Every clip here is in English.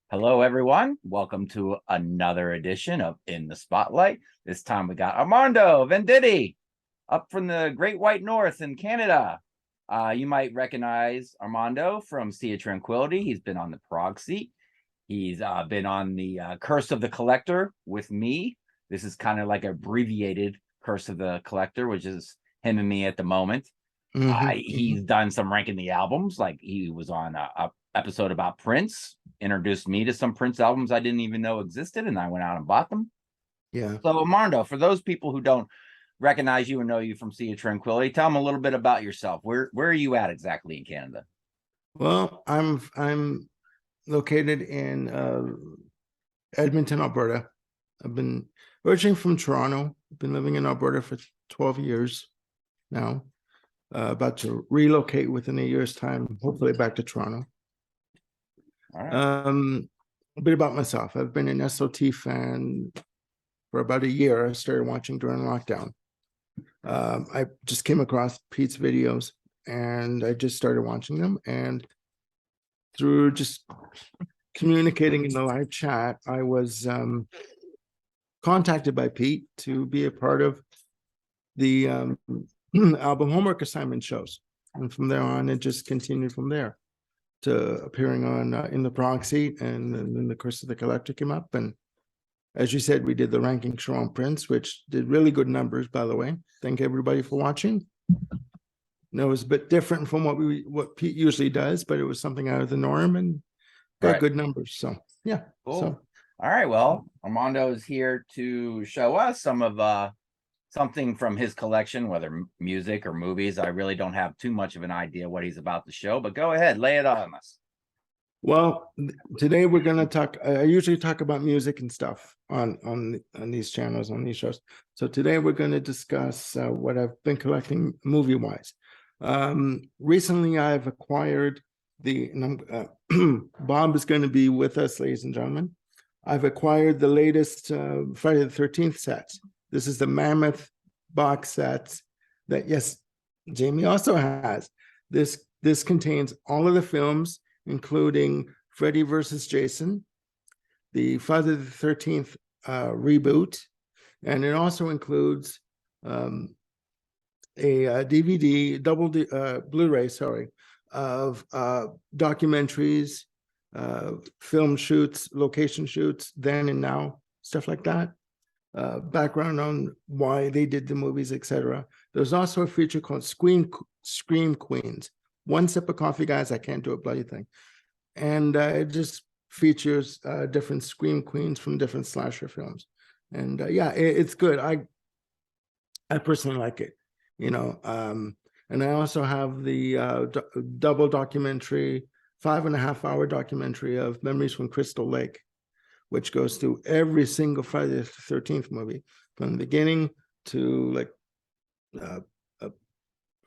Hello, everyone. Welcome to another edition of In the Spotlight. This time we got Armando Venditti up from the Great White North in Canada. You might recognize Armando from Sea of Tranquility. He's been on the Prague Seat. He's been on the Curse of the Collector with me. This is kind of like abbreviated Curse of the Collector, which is him and me at the moment. He's done some ranking the albums, like he was on a episode about Prince, introduced me to some Prince albums I didn't even know existed, and I went out and bought them. Yeah. So, Armando, for those people who don't recognize you and know you from Sea of Tranquility, tell them a little bit about yourself. Where are you at exactly in Canada? Well, I'm located in Edmonton, Alberta. I've been originally from Toronto. I've been living in Alberta for 12 years now. About to relocate within a year's time, hopefully back to Toronto. All right. A bit about myself. I've been an SOT fan for about a year. I started watching during lockdown. I just came across Pete's videos and I just started watching them. And through just communicating in the live chat, I was contacted by Pete to be a part of the album homework assignment shows. And from there on, it just continued from there to appearing on In the Prague Seat, and then the Curse of the Collector came up. And as you said, we did the ranking show on Prince, which did really good numbers, by the way. Thank everybody for watching. And it was a bit different from what Pete usually does, but it was something out of the norm and got good numbers. So yeah. Cool. So all right. Well, Armando is here to show us some of something from his collection, whether music or movies. I really don't have too much of an idea what he's about to show, but go ahead, lay it on us. Well, today we're going to talk. I usually talk about music and stuff on these channels, on these shows. So today we're going to discuss what I've been collecting movie wise. Recently, I've acquired Bob is going to be with us, ladies and gentlemen. I've acquired the latest Friday the 13th sets. This is the mammoth box sets that, yes, Jamie also has. This contains all of the films, including Freddy versus Jason, the Friday the 13th reboot, and it also includes a DVD, Blu-ray, of documentaries, film shoots, location shoots, then and now, stuff like that. Background on why they did the movies, etc. There's also a feature called Scream Queens. One sip of coffee, guys. I can't do a bloody thing. And it just features different Scream Queens from different slasher films. And yeah, it's good. I personally like it, you know. And I also have the double documentary, 5.5-hour documentary of Memories from Crystal Lake, which goes through every single Friday the 13th movie from the beginning to like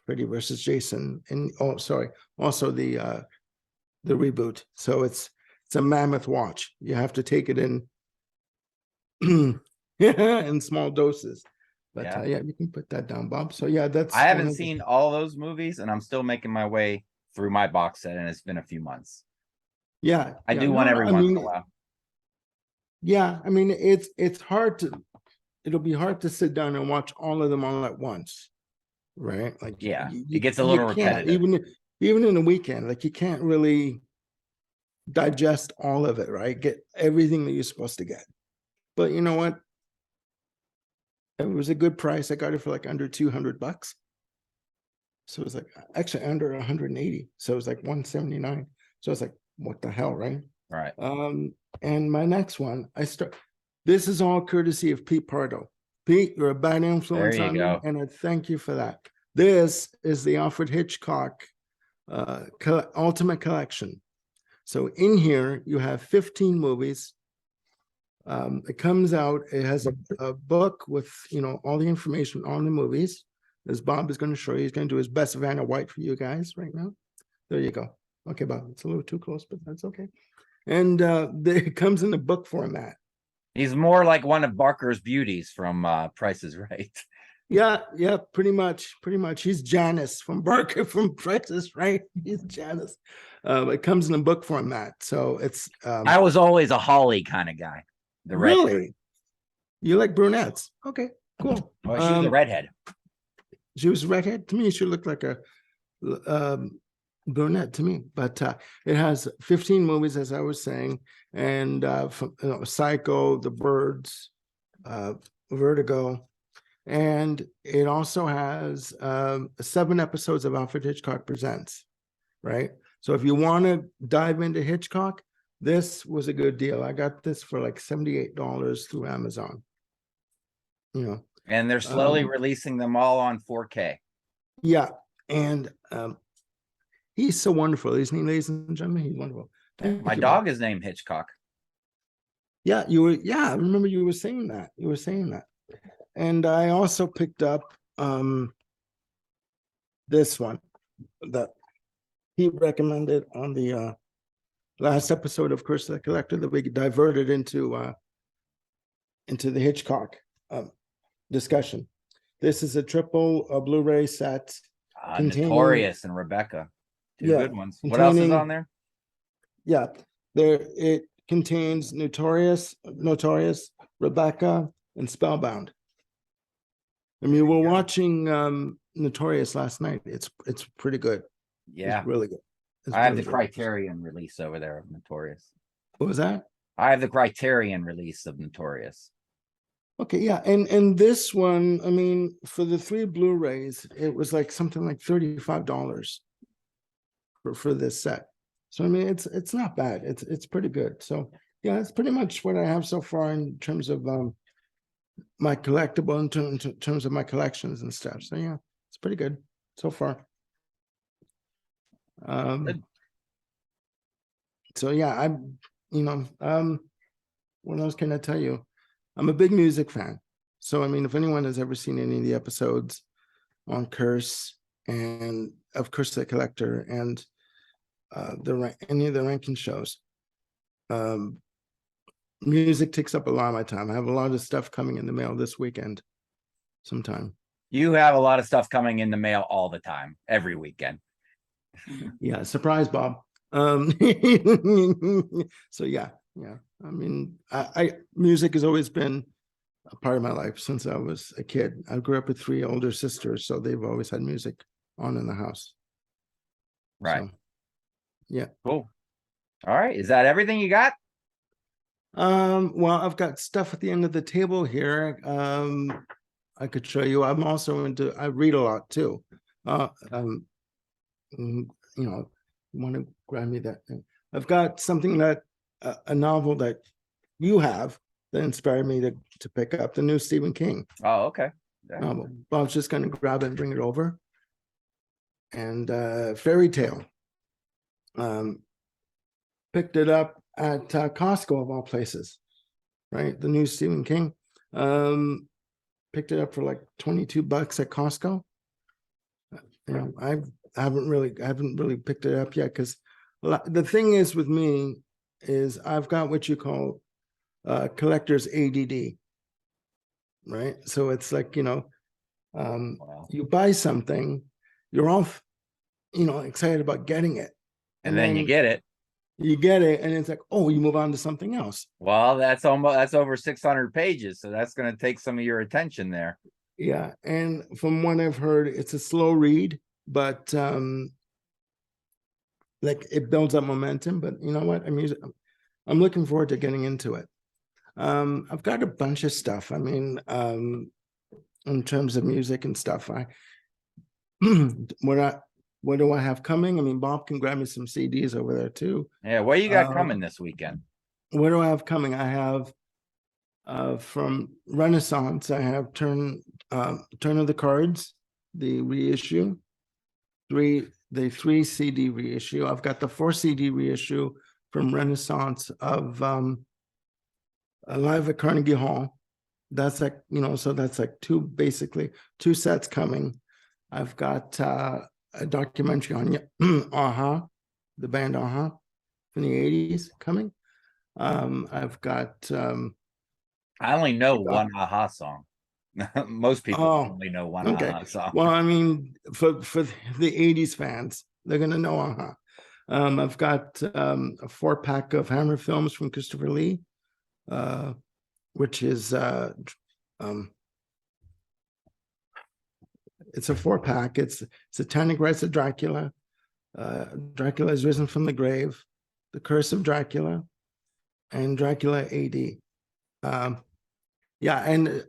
Freddy versus Jason, and also the reboot. So it's a mammoth watch. You have to take it in in small doses. But yeah, you can put that down, Bob. So yeah, I haven't seen all those movies, and I'm still making my way through my box set, and it's been a few months. Yeah, I do one every once in a while. Yeah, I mean, it's hard to, it'll be hard to sit down and watch all of them all at once, right? Like, yeah, it gets a little repetitive. Even in a weekend, like you can't really digest all of it, right? Get everything that you're supposed to get. But you know what? It was a good price. I got it for like under $200. So it was like actually under 180. So it was like 179. So I was like, what the hell, right? Right. And my next one, this is all courtesy of Pete Pardo. Pete, you're a bad influence on me, and I thank you for that. This is the Alfred Hitchcock Ultimate Collection. So in here, you have 15 movies. It comes out, it has a book with, you know, all the information on the movies, as Bob is going to show you. He's going to do his best Vanna White for you guys right now. There you go. Okay, Bob, it's a little too close, but that's okay. And it comes in the book format. He's more like one of Barker's beauties from Price is Right. Yeah, pretty much. He's Janice from Barker from Price is Right. He's Janice. It comes in a book format, so it's I was always a Holly kind of guy. The red. really, you like brunettes? Okay, cool. Well, she was a redhead. She was redhead. To me, she looked like a brunette to me. But it has 15 movies, as I was saying, and from, Psycho, The Birds, Vertigo, and it also has 7 episodes of Alfred Hitchcock Presents. Right. So if you want to dive into Hitchcock, this was a good deal. I got this for like $78 through Amazon. You know, And they're slowly releasing them all on 4K. yeah, and he's so wonderful, isn't he, ladies and gentlemen? He's wonderful. My dog is named Hitchcock. Yeah, you were. Yeah, I remember you were saying that. And I also picked up this one that he recommended on the last episode of Curse of the Collector that we diverted into the Hitchcock discussion. This is a triple Blu-ray set. Notorious and Rebecca. Two good ones. What else is on there? Yeah, it contains Notorious, Rebecca, and Spellbound. I mean, we're watching Notorious last night. It's pretty good. Yeah, it's really good. I have the Criterion release over there of Notorious. What was that? I have the Criterion release of Notorious. Okay, yeah, and this one, I mean, for the 3 Blu-rays, it was like something like $35 for this set. So I mean, it's not bad. It's pretty good. So yeah, it's pretty much what I have so far in terms of my collectible, in terms of my collections and stuff. So yeah, it's pretty good so far. So yeah, what else can I tell you? I'm a big music fan. So I mean, if anyone has ever seen any of the episodes on Curse and of Curse the Collector and any of the ranking shows, music takes up a lot of my time. I have a lot of stuff coming in the mail this weekend sometime. You have a lot of stuff coming in the mail all the time, every weekend. Yeah, surprise, Bob. So yeah. I mean, I music has always been a part of my life since I was a kid. I grew up with 3 older sisters, so they've always had music on in the house. Right. So, yeah. Cool. All right. Is that everything you got? Well, I've got stuff at the end of the table here. I could show you. I'm also I read a lot too. You want to grab me that thing? I've got something that a novel that you have that inspired me to pick up, the new Stephen King. Oh, okay. Novel. Well, I was just going to grab it and bring it over. And Fairy Tale. Picked it up at Costco of all places, right? The new Stephen King. Picked it up for like $22 at Costco. I haven't really picked it up yet because the thing is with me is I've got what you call collector's ADD, right? So it's like, wow. You buy something, you're all, excited about getting it. And then you get it. You get it, and it's like, oh, you move on to something else. Well, that's over 600 pages, so that's going to take some of your attention there. Yeah, and from what I've heard, it's a slow read, but like it builds up momentum. But you know what? I'm looking forward to getting into it. I've got a bunch of stuff. I mean, in terms of music and stuff, what do I have coming? I mean, Bob can grab me some CDs over there too. Yeah, what you got coming this weekend? What do I have coming? I have from Renaissance, I have Turn of the Cards, the reissue, the 3 CD reissue. I've got the 4 CD reissue from Renaissance of Live at Carnegie Hall. That's like, so that's like 2 sets coming. I've got a documentary on Aha, the band Aha from the 80s coming. I've got I only know one Aha song. Most people Oh, only know one okay. song. Well, I mean, for the 80s fans, they're gonna know uh-huh. I've got a 4-pack of Hammer films from Christopher Lee, which is it's a 4-pack. It's Satanic Rites of Dracula, Dracula is Risen from the Grave, The Curse of Dracula, and Dracula AD. Yeah, and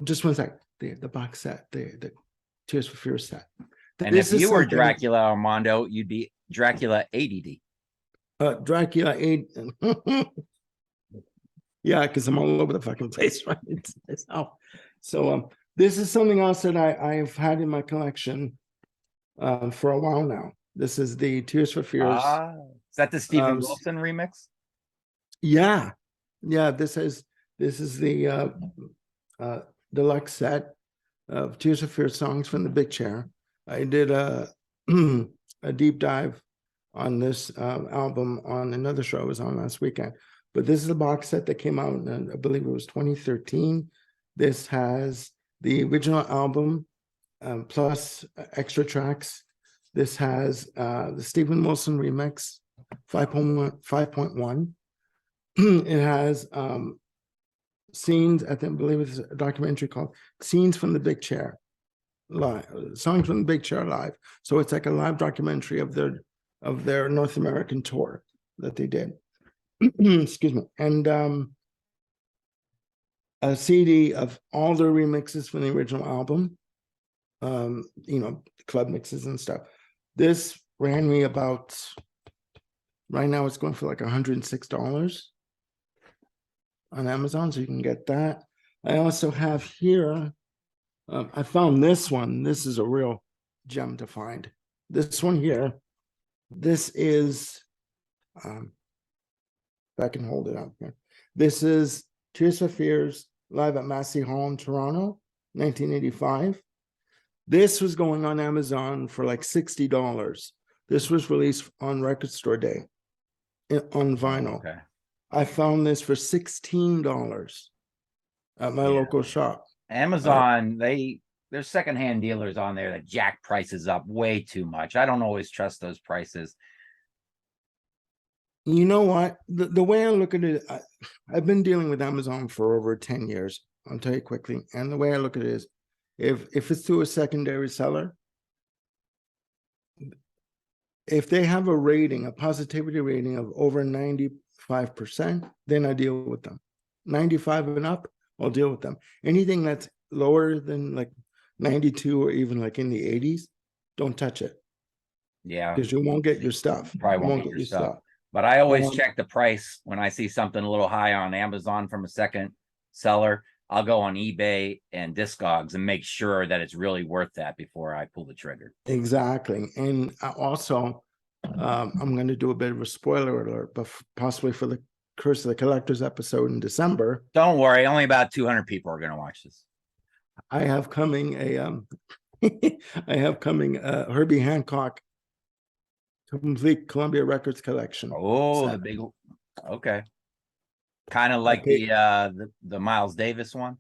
just one sec. The box set, the Tears for Fears set. And This if is you were something. Dracula, Armando, you'd be Dracula ADD. Dracula AD. Yeah, because I'm all over the fucking place, right? So this is something else that I've had in my collection for a while now. This is the Tears for Fears. Is that the Stephen Wilson remix? Yeah, yeah. This is the deluxe set of Tears for Fears songs from the Big Chair. I did a a deep dive on this album on another show I was on last weekend. But this is a box set that came out in, I believe it was 2013. This has the original album plus extra tracks. This has the Stephen Wilson remix 5.1. It has scenes, I think, I believe it's a documentary called Scenes from the Big Chair live, songs from the Big Chair live. So it's like a live documentary of their North American tour that they did. Excuse me. And a CD of all their remixes from the original album, club mixes and stuff. This ran me about, right now it's going for like $106 on Amazon, so you can get that. I also have here, I found this one. This is a real gem to find. This one here, this is, if I can hold it up here. This is Tears for Fears live at Massey Hall in Toronto, 1985. This was going on Amazon for like $60. This was released on Record Store Day on vinyl. Okay. I found this for $16 at my local shop. Amazon, there's secondhand dealers on there that jack prices up way too much. I don't always trust those prices. You know what? The way I look at it, I've been dealing with Amazon for over 10 years. I'll tell you quickly. And the way I look at it is, if it's through a secondary seller, if they have a rating, a positivity rating of over 95%, then I deal with them. 95 and up, I'll deal with them. Anything that's lower than like 92 or even like in the 80s, don't touch it. Yeah. Because you won't get your stuff. Probably won't get your stuff. But I always check the price when I see something a little high on Amazon from a second seller. I'll go on eBay and Discogs and make sure that it's really worth that before I pull the trigger. Exactly. And also, I'm going to do a bit of a spoiler alert, but possibly for the Curse of the Collectors episode in December. Don't worry, only about 200 people are going to watch this. I have coming Herbie Hancock complete Columbia Records collection. Oh, the big, okay. Kind of like the Miles Davis one.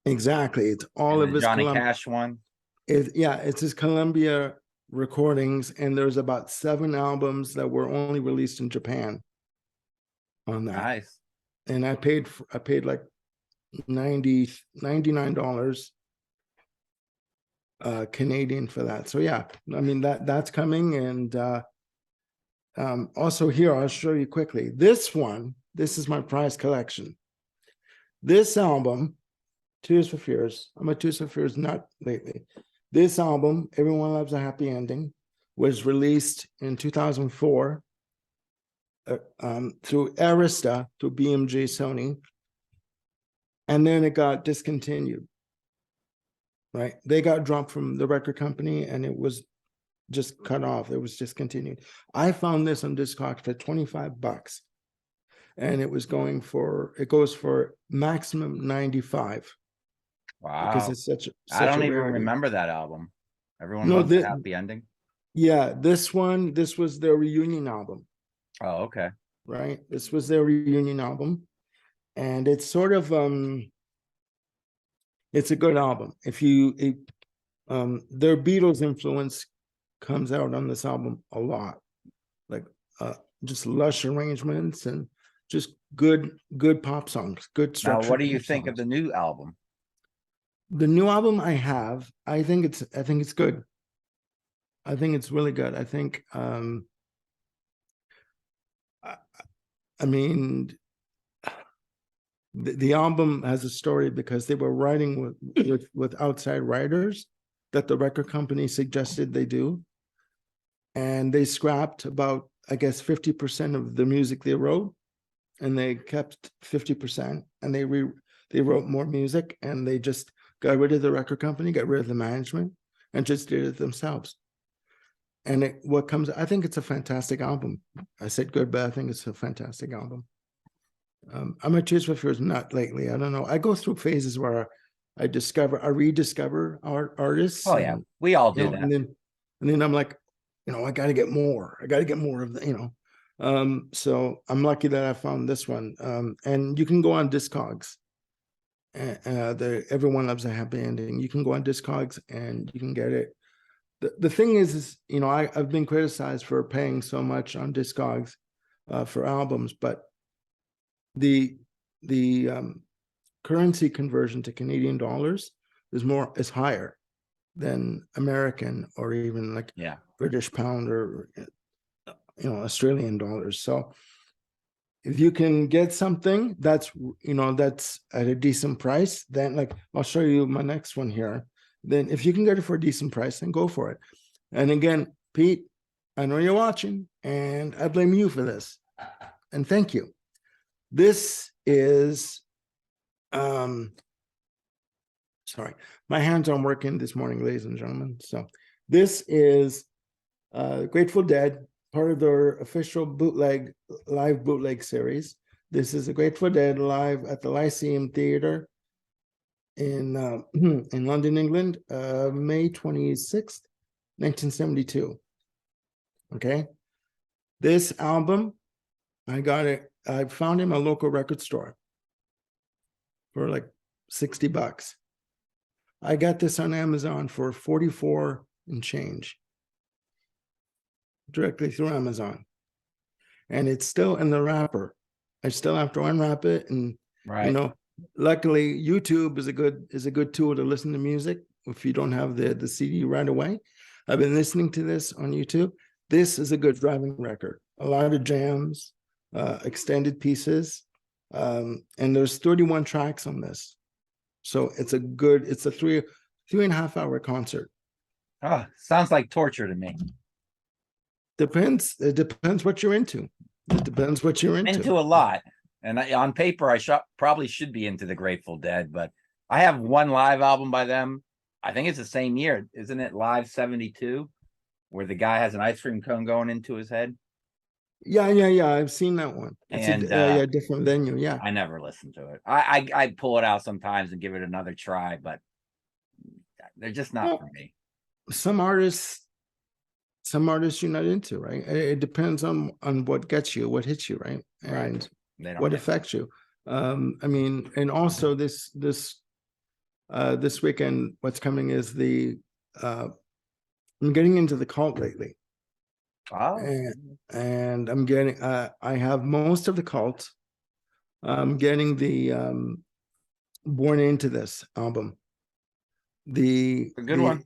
Exactly. It's all of his Johnny Cash one. It's his Columbia recordings, and there's about 7 albums that were only released in Japan on that. Nice. And I paid like $99 Canadian for that. So yeah, I mean that's coming. And also here, I'll show you quickly. This is my prize collection. This album, Tears for Fears, I'm a Tears for Fears nut lately. This album, Everyone Loves a Happy Ending, was released in 2004 through Arista, through BMG Sony. And then it got discontinued, right? They got dropped from the record company and it was just cut off. It was discontinued. I found this on Discogs for $25. And it goes for maximum 95. Wow. Because it's such I don't even rarity. remember that album. Everyone Loves a Happy Ending. Yeah, this was their reunion album. Oh, okay. Right. This was their reunion album. And it's sort of It's a good album. Their Beatles influence comes out on this album a lot, like just lush arrangements and just good pop songs, good Now, structured what do you pop think of songs. the new album? The new album I think it's good. I think it's really good. I think I, I mean the album has a story because they were writing with outside writers that the record company suggested they do, and they scrapped about, I guess, 50% of the music they wrote, and they kept 50%, and they wrote more music, and they just got rid of the record company, got rid of the management, and just did it themselves. And I think it's a fantastic album. I said good, but I think it's a fantastic album. I'm a Tears for Fears nut lately. I don't know. I go through phases where I rediscover artists. Oh yeah, we all do that. And then I'm like, I got to get more. I got to get more of the. So I'm lucky that I found this one. And you can go on Discogs. Everyone Loves a Happy Ending. You can go on Discogs and you can get it. The thing is I've been criticized for paying so much on Discogs for albums, but the currency conversion to Canadian dollars is higher than American or even like British pound or Australian dollars. So if you can get something that's at a decent price, then like I'll show you my next one here. Then if you can get it for a decent price, then go for it. And again, Pete, I know you're watching, and I blame you for this. And thank you. This is, sorry, my hands aren't working this morning, ladies and gentlemen. So this is Grateful Dead, part of their official live bootleg series. This is a Grateful Dead live at the Lyceum Theatre in London, England, May 26th, 1972. Okay. This album, I found in my local record store for like $60. I got this on Amazon for 44 and change, directly through Amazon. And it's still in the wrapper. I still have to unwrap it. And, luckily YouTube is a good tool to listen to music if you don't have the CD right away. I've been listening to this on YouTube. This is a good driving record. A lot of jams, extended pieces, and there's 31 tracks on this. So it's a 3.5 hour concert. Oh, sounds like torture to me. It depends what you're into. It depends what you're into. Into a lot. And on paper, I probably should be into the Grateful Dead, but I have one live album by them. I think it's the same year. Isn't it Live 72, where the guy has an ice cream cone going into his head? Yeah. I've seen that one. It's a different venue. Yeah. I never listened to it. I pull it out sometimes and give it another try, but they're just not for me. Some artists you're not into, right? It depends on what gets you, what hits you, right? And what affects you. And also this weekend, what's coming is I'm getting into the cult lately. Wow. And I'm getting I have most of the cult. I'm getting the Born Into This album. A good one.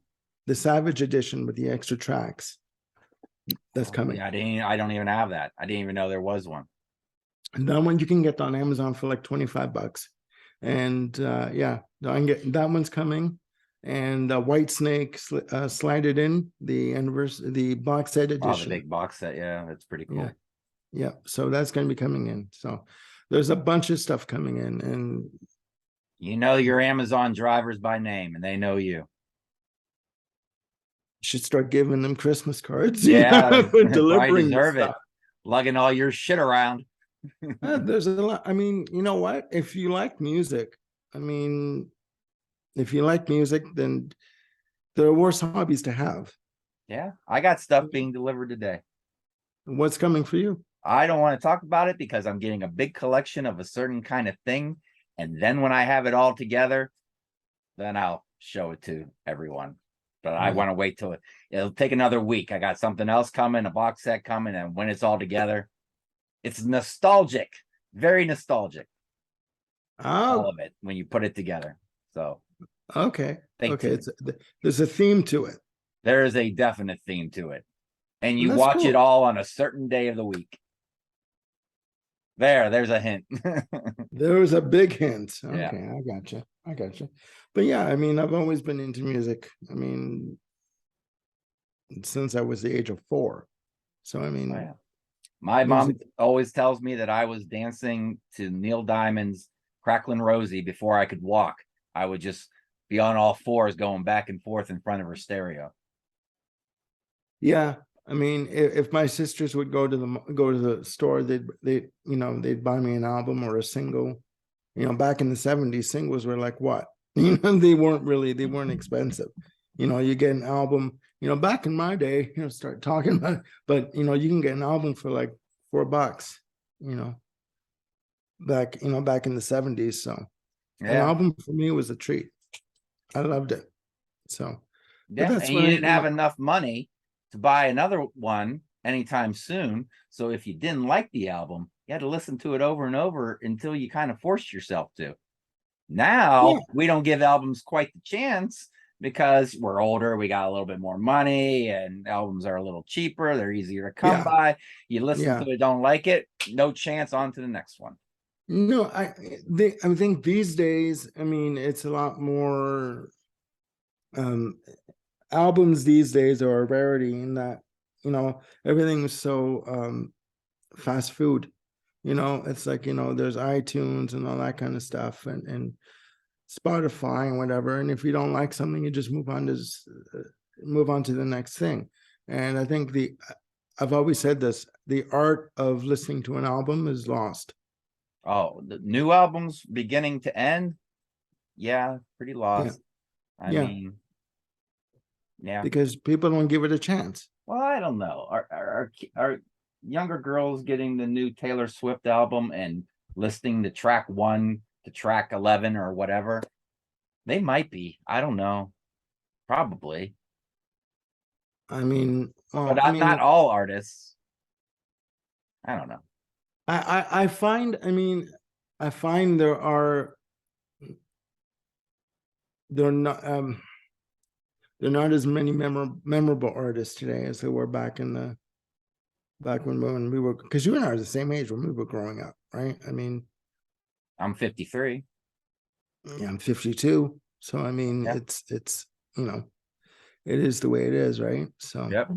The Savage edition with the extra tracks. That's coming. Yeah, I don't even have that. I didn't even know there was one. And that one you can get on Amazon for like $25. And that one's coming. And White Snake slided in the box set edition. Oh, the big box set. Yeah, that's pretty cool. Yeah. So that's going to be coming in. So there's a bunch of stuff coming in. And your Amazon drivers by name, and they know you. Should start giving them Christmas cards. Yeah, for delivering deserve it. Lugging all your shit around. There's a lot. I mean, you know what? If you like music, then there are worse hobbies to have. Yeah, I got stuff being delivered today. What's coming for you? I don't want to talk about it because I'm getting a big collection of a certain kind of thing. And then when I have it all together, then I'll show it to everyone. But I want to wait till it'll take another week. I got something else coming, a box set coming, and when it's all together, it's nostalgic, very nostalgic. All Oh, of it when you put it together. So okay. stay Okay. tuned. There's a theme to it. There is a definite theme to it, and you That's watch it cool. all on a certain day of the week. There's a hint. There was a big hint. Yeah. Okay, I gotcha. I gotcha. But yeah, I mean, I've always been into music. I mean, since I was the age of 4. So I mean, Oh, yeah. My music. mom always tells me that I was dancing to Neil Diamond's Cracklin' Rosie before I could walk. I would just be on all fours going back and forth in front of her stereo. Yeah, I mean, if my sisters would go to the store, they'd buy me an album or a single. You know, back in the 70s, singles were like what? You know, they weren't expensive. You know, you get an album, you know, back in my day, you know, start talking about it, but you know, you can get an album for like $4, you know, back in the 70s. So an Yeah. album for me was a treat. I loved it. So, but Yeah. that's And when you didn't have enough money to buy another one anytime soon. So if you didn't like the album, you had to listen to it over and over until you kind of forced yourself to. Now we don't give albums quite the chance because we're older, we got a little bit more money, and albums are a little cheaper, they're easier to come by. You listen to it, don't like it, no chance, on to the next one. No, I think these days, I mean, it's a lot more albums these days are a rarity in that, you know, everything is so fast food. You know, it's like, you know, there's iTunes and all that kind of stuff, and Spotify and whatever. And if you don't like something, you just move on to the next thing. And I think I've always said this: the art of listening to an album is lost. Oh, the new albums beginning to end, yeah, pretty lost. I mean, yeah, because people don't give it a chance. well, I don't know. Are younger girls getting the new Taylor Swift album and listening to track 1 to track 11 or whatever? They might be. I don't know. Probably. I mean, well, But I mean, not all artists. I don't know. I find, I mean, I find they're not as many memorable artists today as there were back when we were, because you and I are the same age when we were growing up, right? I mean, I'm 53. yeah, I'm 52. So I mean, Yeah. it's you know, it is the way it is, right? So Yep.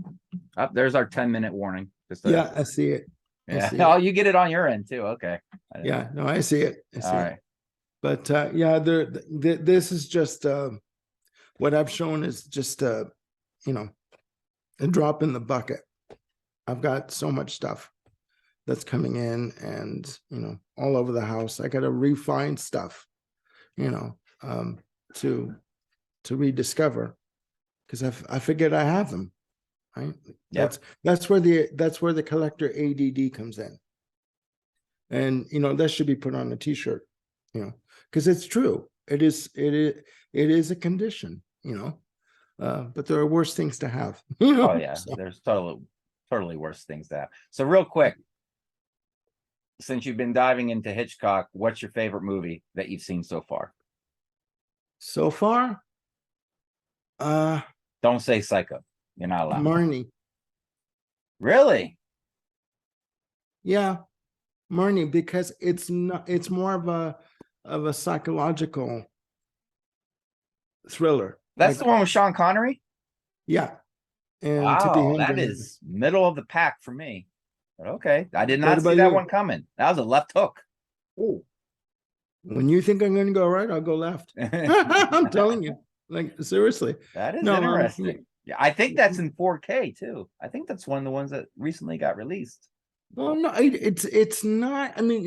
Up there's our 10-minute warning. Just yeah, I see it. yeah. See Oh, it. you get it on your end too. Okay. Yeah, no, I see it. I see All it. right. But yeah, this is just what I've shown is just you know, a drop in the bucket. I've got so much stuff that's coming in, and you know, all over the house. I got to refine stuff, you know, to rediscover, because I forget I have them. Right. Yep. That's where the collector ADD comes in, and you know, that should be put on a T-shirt, you know, because it's true. It is a condition, you know. But there are worse things to have. You know? Oh yeah. So, There's totally worse things to have. So real quick, since you've been diving into Hitchcock, what's your favorite movie that you've seen so far? so far, Don't say Psycho. You're not allowed. Marnie. Really? Yeah, Marnie, because it's more of a psychological thriller. That's Like, the one with Sean Connery? yeah. And Tippy Wow, that Hedren. is middle of the pack for me. But okay, I did What not see about that you? one coming. That was a left hook. Oh, when you think I'm going to go right, I'll go left. I'm telling you, like, seriously. That is No, interesting. Yeah, I think that's in 4K too. I think that's one of the ones that recently got released. well, no, it's not. I mean,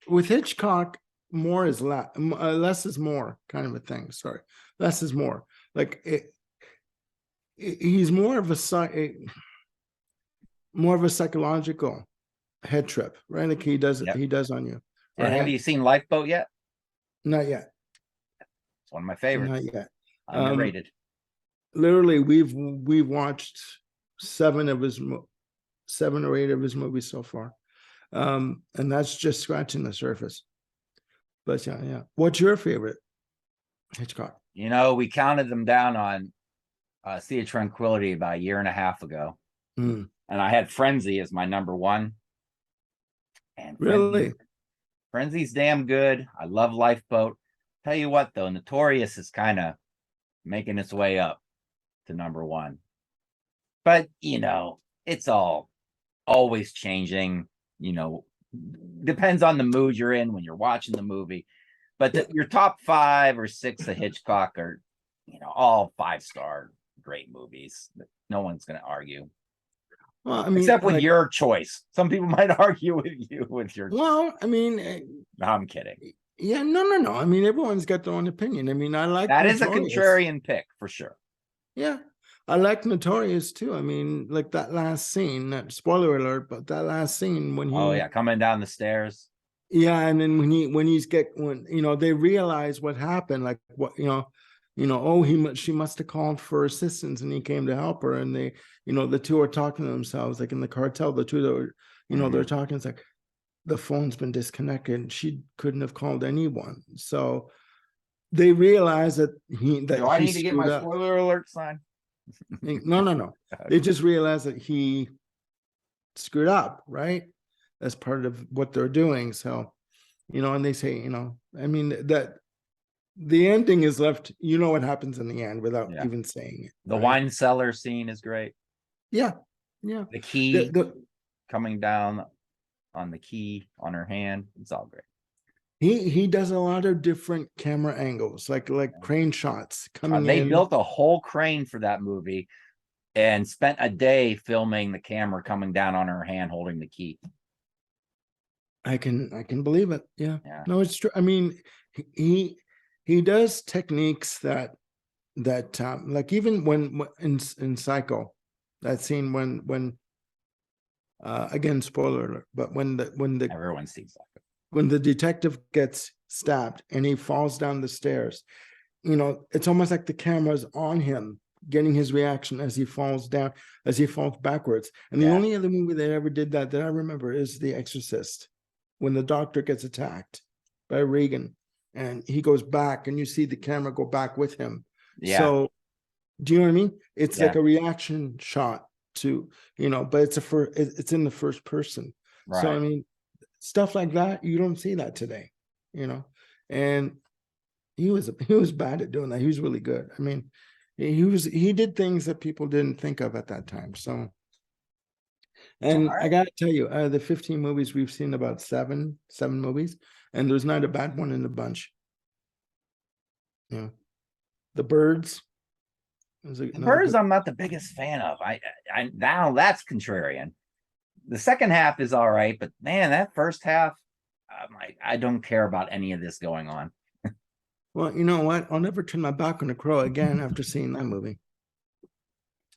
with Hitchcock, more is less, less is more, kind of a thing. Sorry, less is more. Like he's more of a psychological head trip, right? Like he does Yep. he does on you. And have Right? you seen Lifeboat yet? Not yet. one of my favorites. Not yet. Underrated. Literally, we've watched 7 or 8 of his movies so far, and that's just scratching the surface. But yeah. What's your favorite Hitchcock? You know, we counted them down on Sea of Tranquility about a year and a half ago, and I had Frenzy as my number one. And Really, Frenzy's damn good. I love Lifeboat. Tell you what, though, Notorious is kind of making its way up to number one. But, you know, it's always changing, you know, depends on the mood you're in when you're watching the movie. But your top 5 or 6 of Hitchcock are, you know, all 5-star great movies. No one's going to argue. well, I mean, except with your choice. Some people might argue with you with your. Well, I mean, no, I'm kidding. Yeah, no. I mean, everyone's got their own opinion. I mean, I like that Notorious. Is a contrarian pick for sure. Yeah, I like Notorious too. I mean, like that last scene. Spoiler alert, but that last scene when he. Coming down the stairs. Yeah, and then when you know, they realize what happened, like what she must have called for assistance, and he came to help her, and they, you know, the two are talking to themselves, like in the cartel, the two that were, you know, they're talking. It's like the phone's been disconnected, and she couldn't have called anyone. So they realize that Do I need to get my spoiler alert sign? No. They just realize that he screwed up, right? As part of what they're doing. So, you know, and they say, you know, I mean, that the ending is left, you know what happens in the end without even saying it. The wine cellar scene is great. Yeah. The key coming down on the key on her hand. It's all great. He does a lot of different camera angles, like crane shots coming They built a whole crane for that movie and spent a day filming the camera coming down on her hand holding the key. I can believe it. Yeah. No, it's true. I mean, he does techniques that like even when in Psycho, that scene when again, spoiler alert, but when everyone sees that, when the detective gets stabbed and he falls down the stairs, you know, it's almost like the camera's on him, getting his reaction as he falls down, as he falls backwards. And the only other movie that ever did that I remember is The Exorcist, when the doctor gets attacked by Regan and he goes back and you see the camera go back with him. Yeah. So do you know what I mean? It's like a reaction shot to, you know, but it's in the first person. Right. So, I mean, stuff like that, you don't see that today, you know, and he was bad at doing that. He was really good. I mean, he did things that people didn't think of at that time. So, and I got to tell you, the 15 movies we've seen, about seven movies, and there's not a bad one in the bunch. You know, The Birds. The Birds, I'm not the biggest fan of. I now that's contrarian. The second half is all right, but man, that first half, I don't care about any of this going on. Well, you know what? I'll never turn my back on a Crow again after seeing that movie.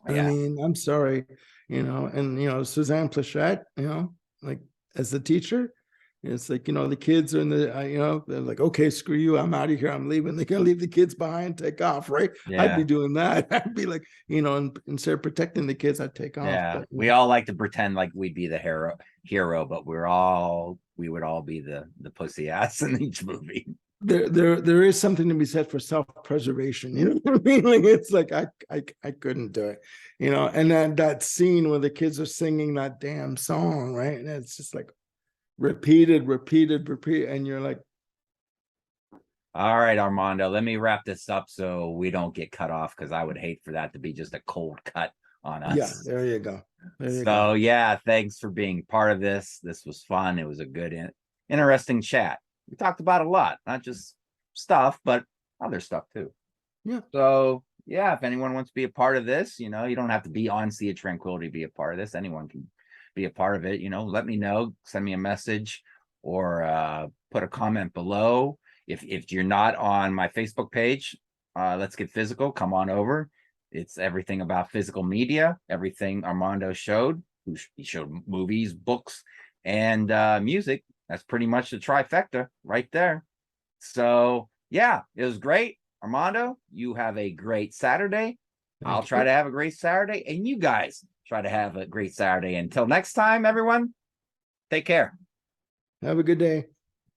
I mean, I'm sorry, you know, and, you know, Suzanne Plachette, you know, like as the teacher, it's like, you know, the kids are in the, you know, they're like, okay, screw you, I'm out of here, I'm leaving. They're going to leave the kids behind, take off, right? Yeah. I'd be doing that. I'd be like, you know, and instead of protecting the kids, I'd take off. Yeah, but, we all like to pretend like we'd be the hero, but we would all be the pussy ass in each movie. There is something to be said for self-preservation, you know what I mean? Like, it's like I couldn't do it, you know. And then that scene where the kids are singing that damn song, right? And it's just like repeated, and you're like, all right, Armando, let me wrap this up so we don't get cut off, because I would hate for that to be just a cold cut on us. Yeah, there you go. Yeah, thanks for being part of this. This was fun. It was a good, interesting chat. We talked about a lot, not just stuff, but other stuff too. Yeah. So yeah, if anyone wants to be a part of this, you know, you don't have to be on Sea of Tranquility to be a part of this. Anyone can be a part of it. You know, let me know, send me a message, or put a comment below. If you're not on my Facebook page, Let's Get Physical, come on over. It's everything about physical media, everything Armando showed. He showed movies, books, and music. That's pretty much the trifecta right there. So yeah, it was great. Armando, you have a great Saturday. I'll Thank try you. to have a great Saturday, and you guys try to have a great Saturday. Until next time, everyone, take care. Have a good day.